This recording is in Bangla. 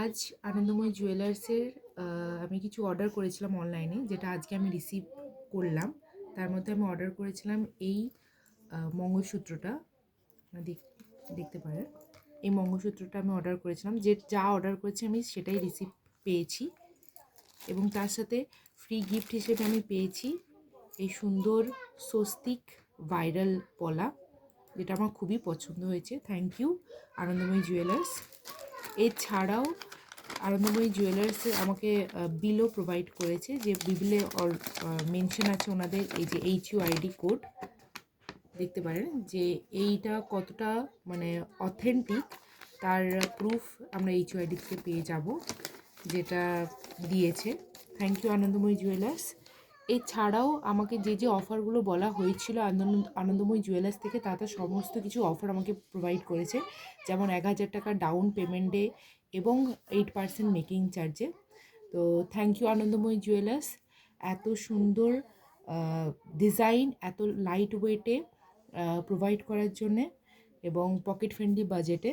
আজ আনন্দময়ী জুয়েলার্সের আমি কিছু অর্ডার করেছিলাম অনলাইনে, যেটা আজকে আমি রিসিভ করলাম। তার মধ্যে আমি অর্ডার করেছিলাম এই মঙ্গলসূত্রটা, দেখতে পারেন। এই মঙ্গলসূত্রটা আমি অর্ডার করেছিলাম, যা অর্ডার করেছি আমি সেটাই রিসিভ পেয়েছি। এবং তার সাথে ফ্রি গিফট হিসেবে আমি পেয়েছি এই সুন্দর স্বস্তিক ভাইরাল পলা, যেটা আমার খুবই পছন্দ হয়েছে। Thank you Anandamayi jewellers. এছাড়াও আনন্দময়ী জুয়েলার্স আমাকে বিলও প্রোভাইড করেছে, যে বিলে মেনশন আছে ওনাদের এই যে HUID কোড। দেখতে পারেন যে এইটা কতটা মানে অথেন্টিক, তার প্রুফ আমরা HUID থেকে পেয়ে যাব, যেটা দিয়েছে। Thank you Anandamayi jewellers. এছাড়াও আমাকে যে অফারগুলো বলা হয়েছিল আনন্দময়ী জুয়েলার্স থেকে, তাতে সমস্ত কিছু অফার আমাকে প্রোভাইড করেছে, যেমন 1000 টাকা ডাউন পেমেন্টে এবং 8% মেকিং চার্জে। তো থ্যাংক ইউ আনন্দময়ী জুয়েলার্স, এত সুন্দর ডিজাইন, এত লাইট ওয়েটে প্রোভাইড করার জন্যে এবং পকেট ফ্রেন্ডলি বাজেটে।